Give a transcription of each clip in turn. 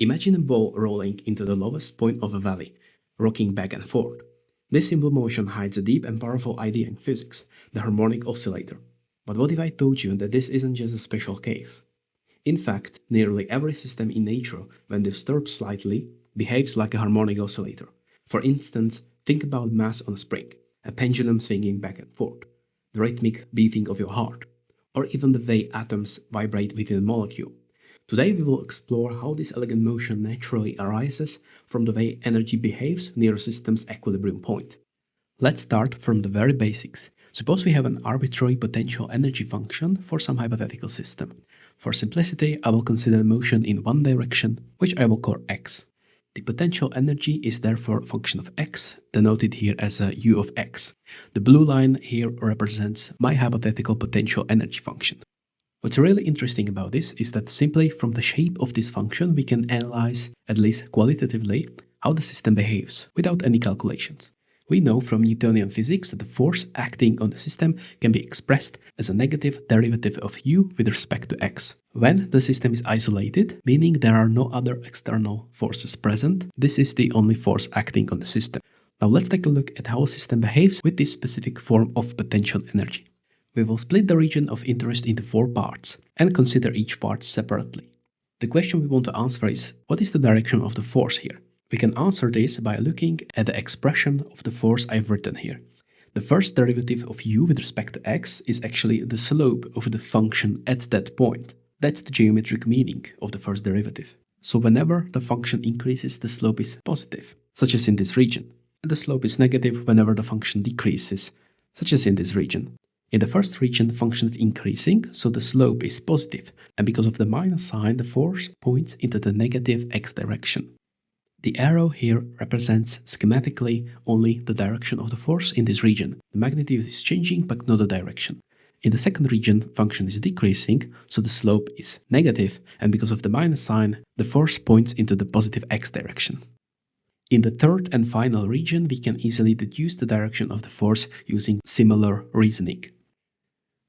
Imagine a ball rolling into the lowest point of a valley, rocking back and forth. This simple motion hides a deep and powerful idea in physics, the harmonic oscillator. But what if I told you that this isn't just a special case? In fact, nearly every system in nature, when disturbed slightly, behaves like a harmonic oscillator. For instance, think about mass on a spring, a pendulum swinging back and forth, the rhythmic beating of your heart, or even the way atoms vibrate within a molecule. Today we will explore how this elegant motion naturally arises from the way energy behaves near a system's equilibrium point. Let's start from the very basics. Suppose we have an arbitrary potential energy function for some hypothetical system. For simplicity, I will consider motion in one direction, which I will call x. The potential energy is therefore a function of x, denoted here as a u of x. The blue line here represents my hypothetical potential energy function. What's really interesting about this is that simply from the shape of this function we can analyze, at least qualitatively, how the system behaves without any calculations. We know from Newtonian physics that the force acting on the system can be expressed as a negative derivative of u with respect to x. When the system is isolated, meaning there are no other external forces present, this is the only force acting on the system. Now let's take a look at how a system behaves with this specific form of potential energy. We will split the region of interest into 4 parts and consider each part separately. The question we want to answer is, what is the direction of the force here? We can answer this by looking at the expression of the force I've written here. The first derivative of u with respect to x is actually the slope of the function at that point. That's the geometric meaning of the first derivative. So whenever the function increases, the slope is positive, such as in this region. And the slope is negative whenever the function decreases, such as in this region. In the first region, the function is increasing, so the slope is positive, and because of the minus sign, the force points into the negative x direction. The arrow here represents schematically only the direction of the force in this region. The magnitude is changing, but not the direction. In the second region, the function is decreasing, so the slope is negative, and because of the minus sign, the force points into the positive x direction. In the third and final region, we can easily deduce the direction of the force using similar reasoning.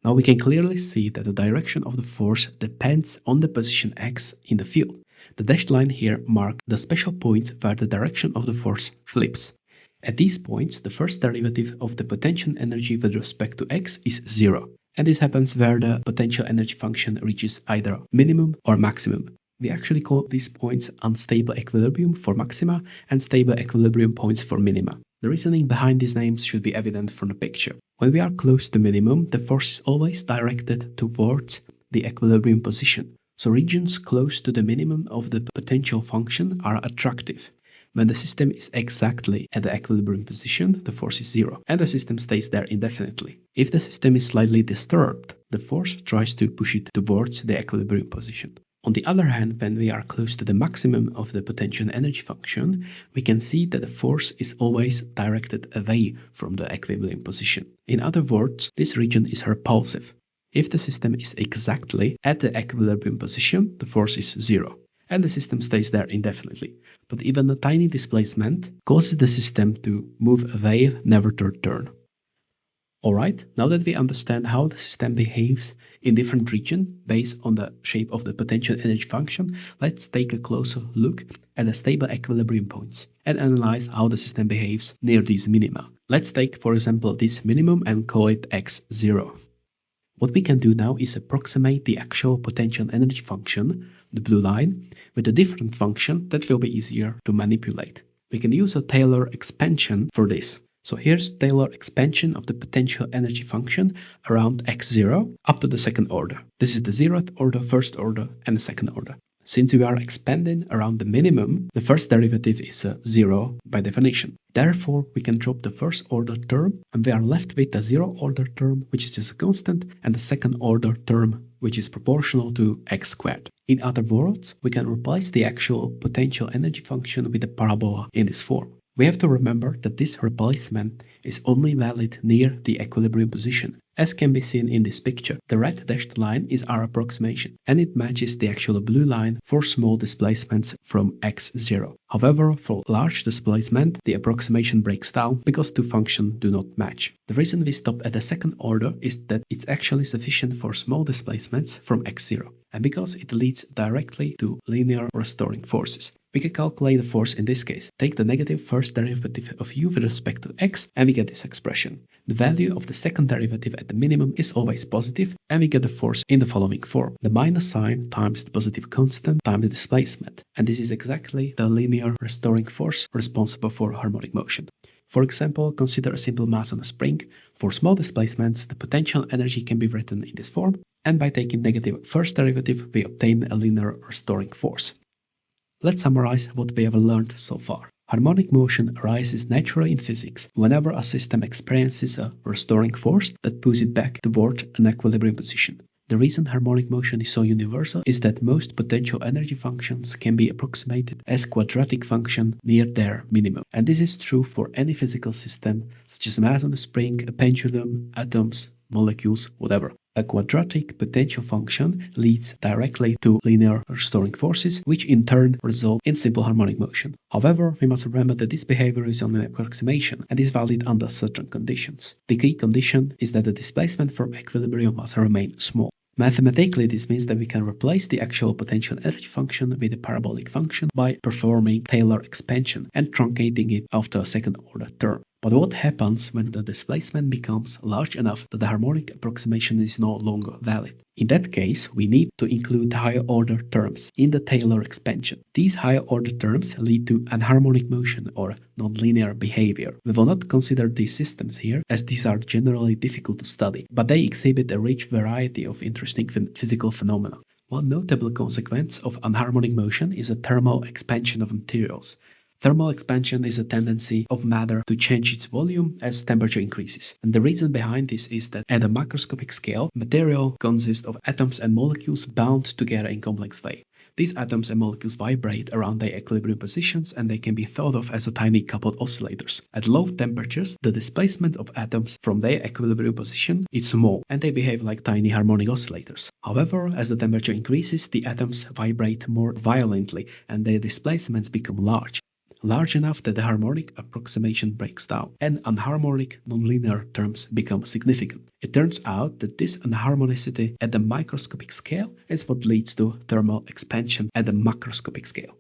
Now we can clearly see that the direction of the force depends on the position x in the field. The dashed line here marks the special points where the direction of the force flips. At these points, the first derivative of the potential energy with respect to x is 0. And this happens where the potential energy function reaches either minimum or maximum. We actually call these points unstable equilibrium for maxima and stable equilibrium points for minima. The reasoning behind these names should be evident from the picture. When we are close to minimum, the force is always directed towards the equilibrium position. So regions close to the minimum of the potential function are attractive. When the system is exactly at the equilibrium position, the force is 0, and the system stays there indefinitely. If the system is slightly disturbed, the force tries to push it towards the equilibrium position. On the other hand, when we are close to the maximum of the potential energy function, we can see that the force is always directed away from the equilibrium position. In other words, this region is repulsive. If the system is exactly at the equilibrium position, the force is 0, and the system stays there indefinitely. But even a tiny displacement causes the system to move away, never to return. Alright, now that we understand how the system behaves in different regions based on the shape of the potential energy function, let's take a closer look at the stable equilibrium points and analyze how the system behaves near these minima. Let's take, for example, this minimum and call it x0. What we can do now is approximate the actual potential energy function, the blue line, with a different function that will be easier to manipulate. We can use a Taylor expansion for this. So here's Taylor expansion of the potential energy function around x0 up to the second order. This is the 0th order, first order, and the second order. Since we are expanding around the minimum, the first derivative is 0 by definition. Therefore, we can drop the first order term and we are left with the 0th order term, which is just a constant, and the second order term, which is proportional to x squared. In other words, we can replace the actual potential energy function with a parabola in this form. We have to remember that this replacement is only valid near the equilibrium position. As can be seen in this picture, the red dashed line is our approximation, and it matches the actual blue line for small displacements from x0. However, for large displacement, the approximation breaks down because two functions do not match. The reason we stop at the second order is that it's actually sufficient for small displacements from x0, and because it leads directly to linear restoring forces. We can calculate the force in this case. Take the negative first derivative of u with respect to x, and we get this expression. The value of the second derivative at the minimum is always positive, and we get the force in the following form. The minus sign times the positive constant times the displacement. And this is exactly the linear restoring force responsible for harmonic motion. For example, consider a simple mass on a spring. For small displacements, the potential energy can be written in this form, and by taking negative first derivative, we obtain a linear restoring force. Let's summarize what we have learned so far. Harmonic motion arises naturally in physics whenever a system experiences a restoring force that pulls it back toward an equilibrium position. The reason harmonic motion is so universal is that most potential energy functions can be approximated as quadratic functions near their minimum. And this is true for any physical system, such as mass on a spring, a pendulum, atoms, molecules, whatever. A quadratic potential function leads directly to linear restoring forces, which in turn result in simple harmonic motion. However, we must remember that this behavior is only an approximation and is valid under certain conditions. The key condition is that the displacement from equilibrium must remain small. Mathematically, this means that we can replace the actual potential energy function with a parabolic function by performing Taylor expansion and truncating it after a second-order term. But what happens when the displacement becomes large enough that the harmonic approximation is no longer valid? In that case, we need to include higher-order terms in the Taylor expansion. These higher-order terms lead to anharmonic motion or nonlinear behavior. We will not consider these systems here, as these are generally difficult to study, but they exhibit a rich variety of interesting physical phenomena. One notable consequence of anharmonic motion is a thermal expansion of materials. Thermal expansion is a tendency of matter to change its volume as temperature increases. And the reason behind this is that at a macroscopic scale, material consists of atoms and molecules bound together in complex way. These atoms and molecules vibrate around their equilibrium positions, and they can be thought of as a tiny coupled oscillators. At low temperatures, the displacement of atoms from their equilibrium position is small, and they behave like tiny harmonic oscillators. However, as the temperature increases, the atoms vibrate more violently, and their displacements become large enough that the harmonic approximation breaks down, and anharmonic nonlinear terms become significant. It turns out that this anharmonicity at the microscopic scale is what leads to thermal expansion at the macroscopic scale.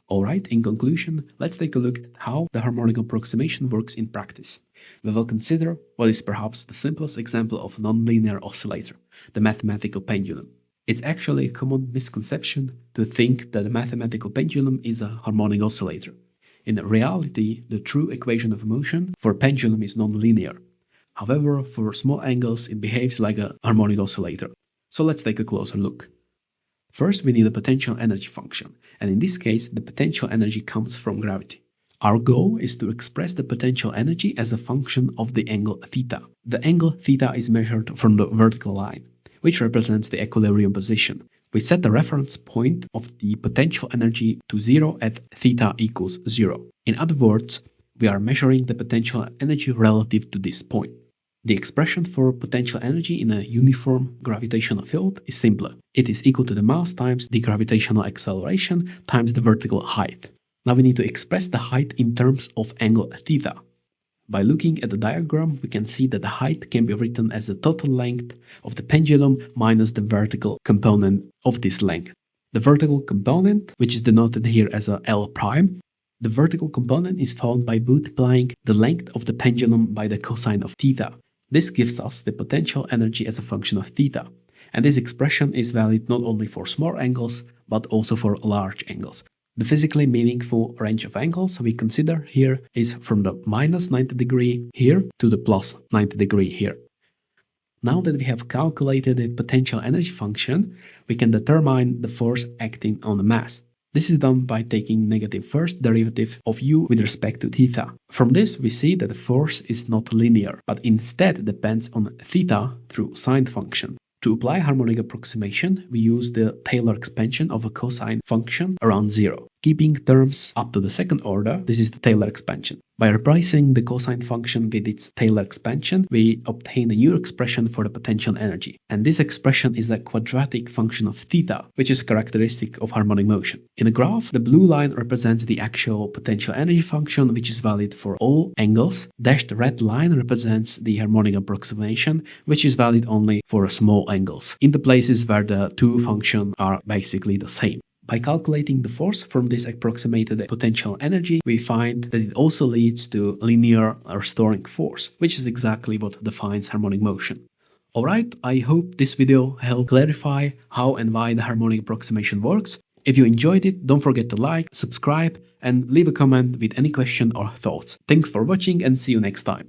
Alright, in conclusion, let's take a look at how the harmonic approximation works in practice. We will consider what is perhaps the simplest example of a nonlinear oscillator, the mathematical pendulum. It's actually a common misconception to think that a mathematical pendulum is a harmonic oscillator. In reality, the true equation of motion for a pendulum is nonlinear. However, for small angles, it behaves like a harmonic oscillator. So let's take a closer look. First, we need a potential energy function, and in this case, the potential energy comes from gravity. Our goal is to express the potential energy as a function of the angle theta. The angle theta is measured from the vertical line, which represents the equilibrium position. We set the reference point of the potential energy to 0 at theta equals 0. In other words, we are measuring the potential energy relative to this point. The expression for potential energy in a uniform gravitational field is simpler. It is equal to the mass times the gravitational acceleration times the vertical height. Now we need to express the height in terms of angle theta. By looking at the diagram, we can see that the height can be written as the total length of the pendulum minus the vertical component of this length. The vertical component, which is denoted here as a L prime, the vertical component is found by multiplying the length of the pendulum by the cosine of theta. This gives us the potential energy as a function of theta. And this expression is valid not only for small angles, but also for large angles. The physically meaningful range of angles we consider here is from the minus 90 degree here to the plus 90 degree here. Now that we have calculated the potential energy function, we can determine the force acting on the mass. This is done by taking negative first derivative of u with respect to theta. From this, we see that the force is not linear, but instead depends on theta through sine function. To apply harmonic approximation, we use the Taylor expansion of a cosine function around 0. keeping terms up to the second order. This is the Taylor expansion. By replacing the cosine function with its Taylor expansion, we obtain a new expression for the potential energy. And this expression is a quadratic function of theta, which is characteristic of harmonic motion. In the graph, the blue line represents the actual potential energy function, which is valid for all angles. Dashed red line represents the harmonic approximation, which is valid only for small angles, in the places where the two functions are basically the same. By calculating the force from this approximated potential energy, we find that it also leads to linear restoring force, which is exactly what defines harmonic motion. Alright, I hope this video helped clarify how and why the harmonic approximation works. If you enjoyed it, don't forget to like, subscribe, and leave a comment with any question or thoughts. Thanks for watching and see you next time.